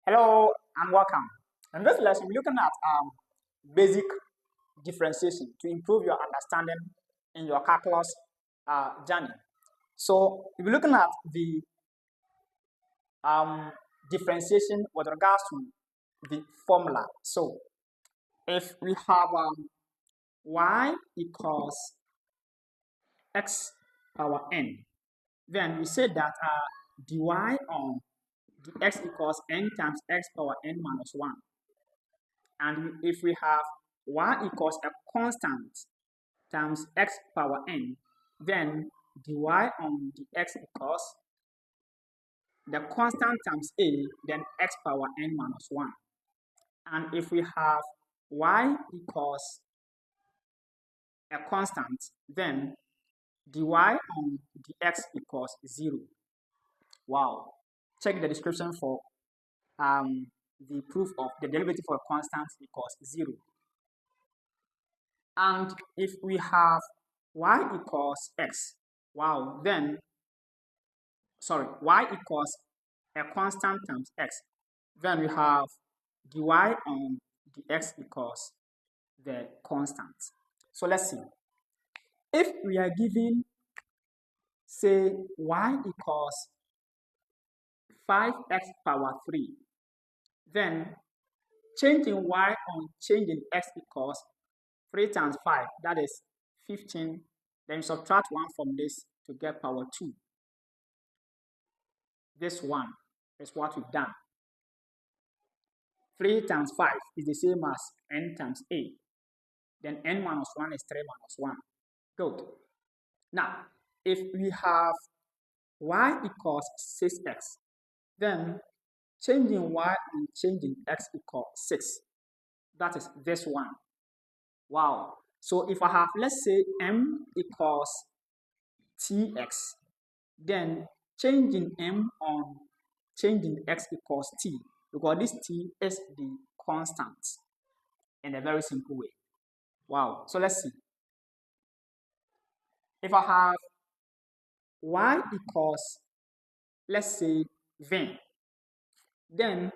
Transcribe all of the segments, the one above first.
Hello and welcome. In this lesson, we're looking at basic differentiation to improve your understanding in your calculus journey. So, we're looking at the um, differentiation with regards to the formula. So, if we have y equals x power n, then we say that dy on dx equals n times x power n minus 1. And if we have y equals a constant times x power n, then dy on dx equals the constant times a, then x power n minus 1. And if we have y equals a constant, then dy on dx equals 0. Wow. Check the description for the proof of the derivative for a constant equals 0. And if we have y equals x, wow, then, y equals a constant times x, then we have dy on dx equals the constant. So let's see. If we are given, say, y equals 5x power 3, then changing y on changing x equals 3 times 5, that is 15. Then subtract 1 from this to get power 2. This one is what we've done. 3 times 5 is the same as n times a. Then n minus 1 is 3 minus 1. Good. Now, if we have y equals 6x, then changing y and changing x equals 6. That is this one. Wow. So if I have, let's say, m equals tx, then changing m on changing x equals t, because this t is the constant in a very simple way. Wow. So let's see. If I have y equals, let's say, v, then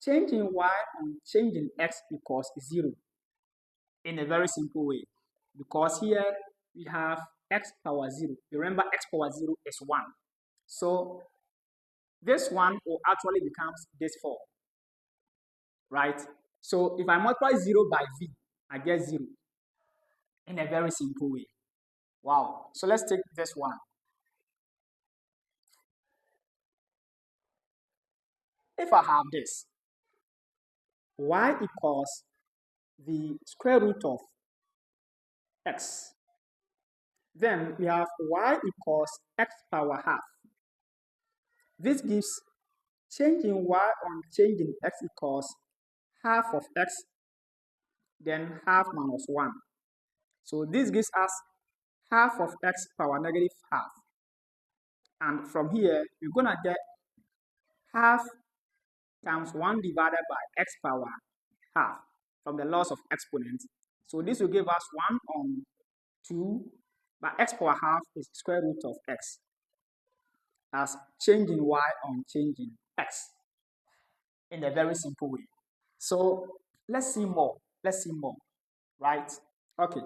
changing y on changing x equals 0 in a very simple way, because here we have x power 0. Remember, x power 0 is 1. So this one will actually becomes this 4, right? So if I multiply 0 by v, I get 0 in a very simple way. Wow. So let's take this one. If I have this, y equals the square root of x, then we have y equals x power half. This gives changing y on changing x equals half of x, then half minus 1. So this gives us half of x power negative half. And from here, we're going to get half times 1 divided by x power half from the laws of exponents. So this will give us 1 on 2, but x power half is square root of x, as changing y on changing x in a very simple way. So let's see more. Let's see more, right? Okay.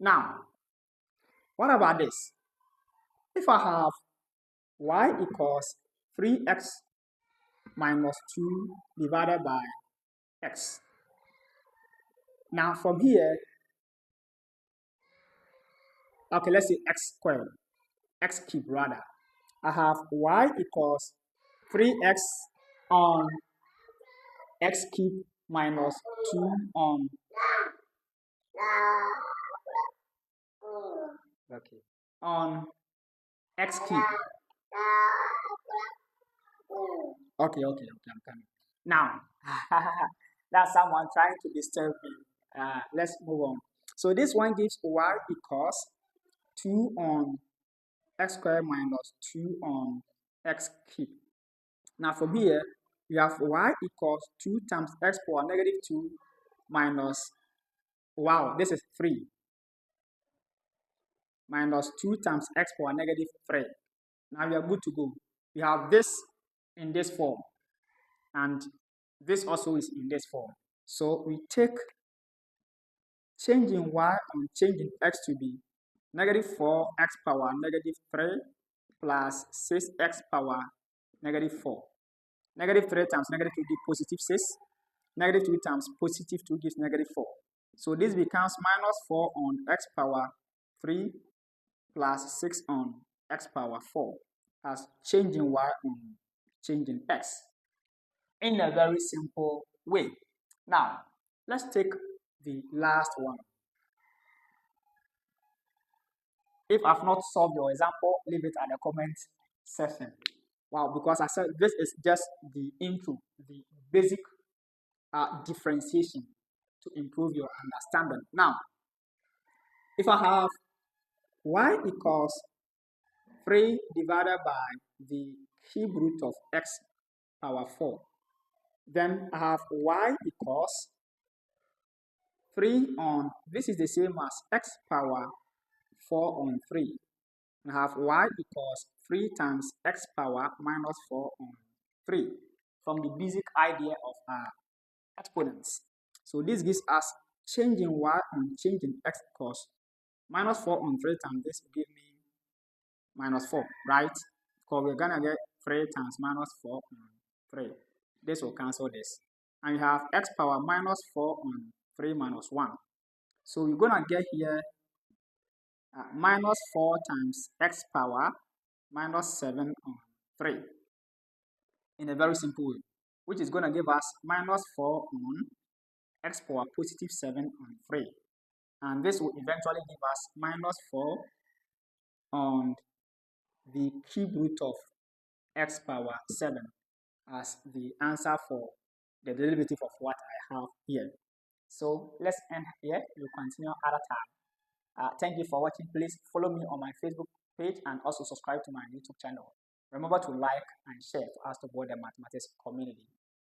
Now, what about this? If I have y equals 3x minus 2 divided by x. Now from here, okay, let's say x squared, x cubed rather. I have y equals 3x on x cubed minus 2 on on x cubed. Okay, I'm coming. Now, that's someone trying to disturb me. Let's move on. So this one gives y equals 2 on x squared minus 2 on x cubed. Now from here, we have y equals 2 times x power negative 2 minus, wow, this is 3, minus 2 times x power negative 3. Now we are good to go. We have this in this form. and this also is in this form. So we take changing y and changing x to be negative 4x power negative 3 plus 6x power negative 4. Negative 3 times negative 2 gives positive 6. Negative 2 times positive 2 gives negative 4. So this becomes minus 4 on x power 3 plus 6 on x power 4 as changing y on changing x in a very simple way. Now, let's take the last one. If I've not solved your example, leave it at the comment section. Wow, because I said this is just the intro, the basic differentiation to improve your understanding. Now, if I have y equals 3 divided by the cube root of x power 4, then I have y equals 3 on, this is the same as x power 4 on 3. I have y equals 3 times x power minus 4 on 3 from the basic idea of exponents. So this gives us changing y on changing x equals minus 4 on 3 times this will give me minus 4, right? Because we're gonna get 3 times minus 4 on 3. This will cancel this. And we have x power minus 4 on 3 minus 1. So we're gonna get here minus 4 times x power minus 7 on 3 in a very simple way, which is going to give us minus 4 on x power positive 7 on 3. And this will eventually give us minus 4 on the cube root of x power 7 as the answer for the derivative of what I have here. So let's end here. We'll continue other time. Thank you for watching. Please follow me on my Facebook page and also subscribe to my YouTube channel. Remember to like and share to us to build the mathematics community.